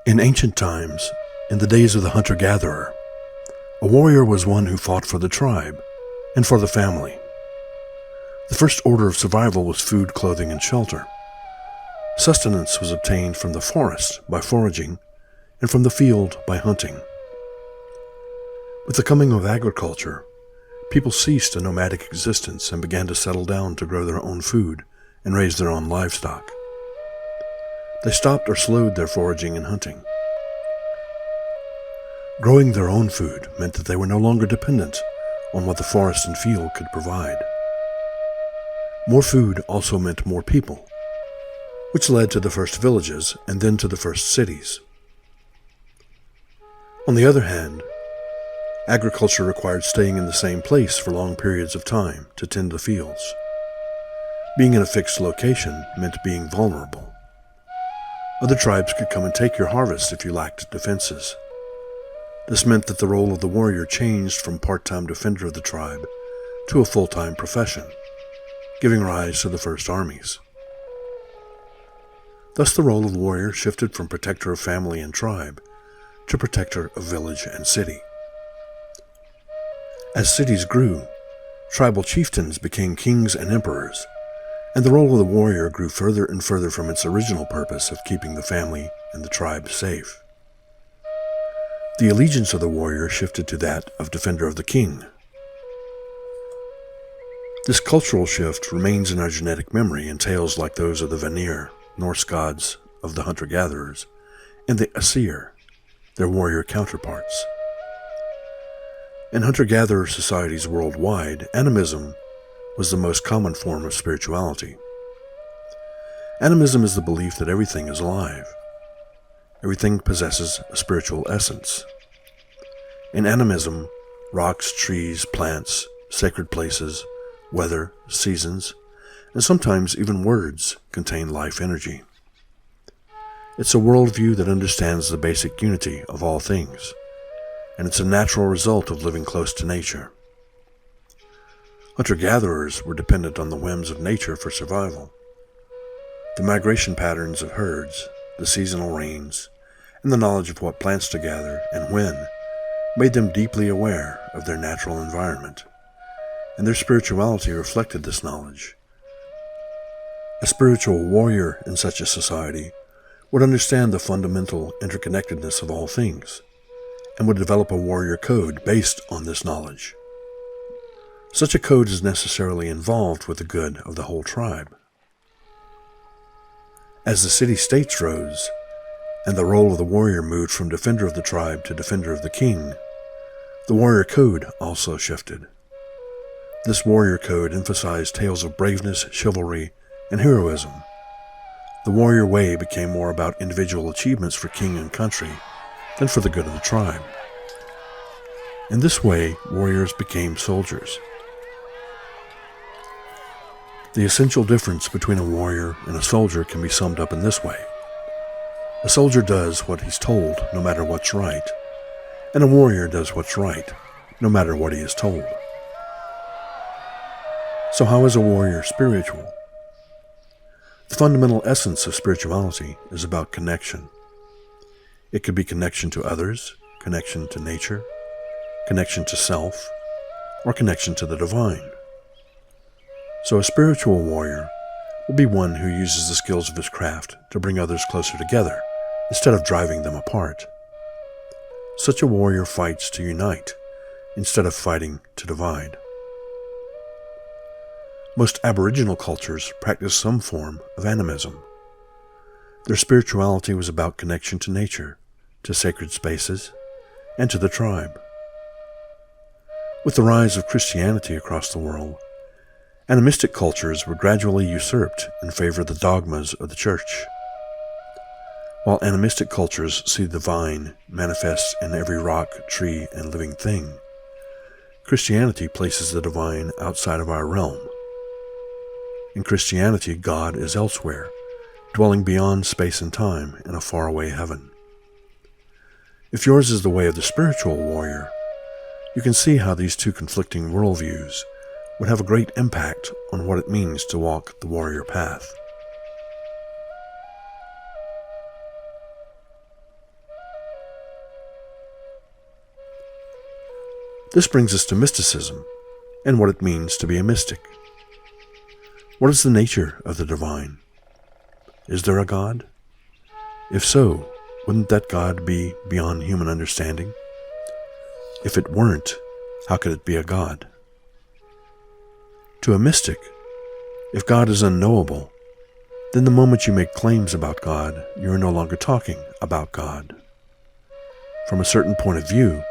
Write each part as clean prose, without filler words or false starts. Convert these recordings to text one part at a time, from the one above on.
In ancient times, in the days of the hunter-gatherer, a warrior was one who fought for the tribe and for the family. The first order of survival was food, clothing, and shelter. Sustenance was obtained from the forest by foraging and from the field by hunting. With the coming of agriculture, people ceased a nomadic existence and began to settle down to grow their own food and raise their own livestock. They stopped or slowed their foraging and hunting. Growing their own food meant that they were no longer dependent on what the forest and field could provide. More food also meant more people, which led to the first villages and then to the first cities. On the other hand, agriculture required staying in the same place for long periods of time to tend the fields. Being in a fixed location meant being vulnerable. Other tribes could come and take your harvest if you lacked defenses. This meant that the role of the warrior changed from part-time defender of the tribe to a full-time profession, giving rise to the first armies. Thus the role of the warrior shifted from protector of family and tribe to protector of village and city. As cities grew, tribal chieftains became kings and emperors, and the role of the warrior grew further and further from its original purpose of keeping the family and the tribe safe. The allegiance of the warrior shifted to that of defender of the king. This cultural shift remains in our genetic memory in tales like those of the Vanir, Norse gods of the hunter-gatherers, and the Aesir, their warrior counterparts. In hunter-gatherer societies worldwide, animism was the most common form of spirituality. Animism is the belief that everything is alive. Everything possesses a spiritual essence. In animism, rocks, trees, plants, sacred places, weather, seasons, and sometimes even words contain life energy. It's a worldview that understands the basic unity of all things, and it's a natural result of living close to nature. Hunter-gatherers were dependent on the whims of nature for survival. The migration patterns of herds, the seasonal rains, and the knowledge of what plants to gather and when made them deeply aware of their natural environment, and their spirituality reflected this knowledge. A spiritual warrior in such a society would understand the fundamental interconnectedness of all things, and would develop a warrior code based on this knowledge. Such a code is necessarily involved with the good of the whole tribe. As the city-states rose, and the role of the warrior moved from defender of the tribe to defender of the king, the warrior code also shifted. This warrior code emphasized tales of braveness, chivalry, and heroism. The warrior way became more about individual achievements for king and country than for the good of the tribe. In this way, warriors became soldiers. The essential difference between a warrior and a soldier can be summed up in this way. A soldier does what he's told, no matter what's right, and a warrior does what's right, no matter what he is told. So how is a warrior spiritual? The fundamental essence of spirituality is about connection. It could be connection to others, connection to nature, connection to self, or connection to the divine. So a spiritual warrior will be one who uses the skills of his craft to bring others closer together instead of driving them apart. Such a warrior fights to unite instead of fighting to divide. Most Aboriginal cultures practice some form of animism. Their spirituality was about connection to nature, to sacred spaces, and to the tribe. With the rise of Christianity across the world, animistic cultures were gradually usurped in favor of the dogmas of the church. While animistic cultures see the divine manifest in every rock, tree, and living thing, Christianity places the divine outside of our realm. In Christianity, God is elsewhere, dwelling beyond space and time in a faraway heaven. If yours is the way of the spiritual warrior, you can see how these two conflicting worldviews would have a great impact on what it means to walk the warrior path. This brings us to mysticism and what it means to be a mystic. What is the nature of the divine? Is there a God? If so, wouldn't that God be beyond human understanding? If it weren't, how could it be a God? To a mystic, if God is unknowable, then the moment you make claims about God, you are no longer talking about God. From a certain point of view,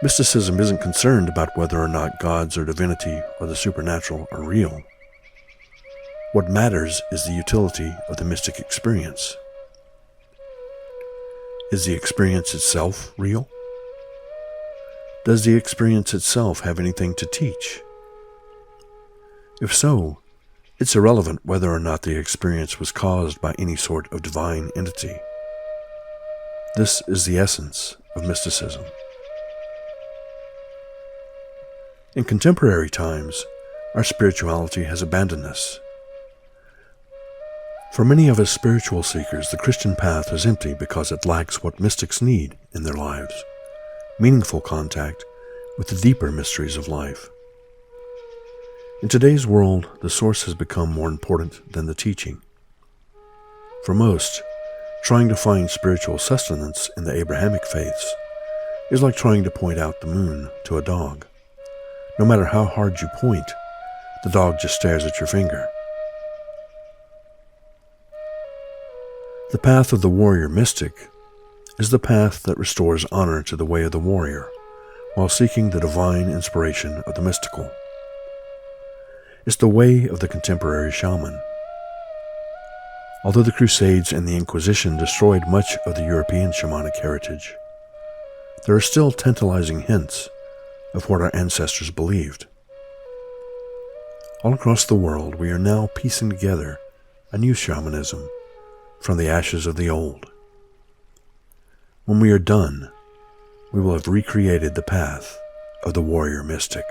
mysticism isn't concerned about whether or not gods or divinity or the supernatural are real. What matters is the utility of the mystic experience. Is the experience itself real? Does the experience itself have anything to teach? If so, it's irrelevant whether or not the experience was caused by any sort of divine entity. This is the essence of mysticism. In contemporary times, our spirituality has abandoned us. For many of us spiritual seekers, the Christian path is empty because it lacks what mystics need in their lives: meaningful contact with the deeper mysteries of life. In today's world, the source has become more important than the teaching. For most, trying to find spiritual sustenance in the Abrahamic faiths is like trying to point out the moon to a dog. No matter how hard you point, the dog just stares at your finger. The path of the warrior mystic is the path that restores honor to the way of the warrior, while seeking the divine inspiration of the mystical. It's the way of the contemporary shaman. Although the Crusades and the Inquisition destroyed much of the European shamanic heritage, there are still tantalizing hints of what our ancestors believed. All across the world, we are now piecing together a new shamanism from the ashes of the old. When we are done, we will have recreated the path of the warrior mystic.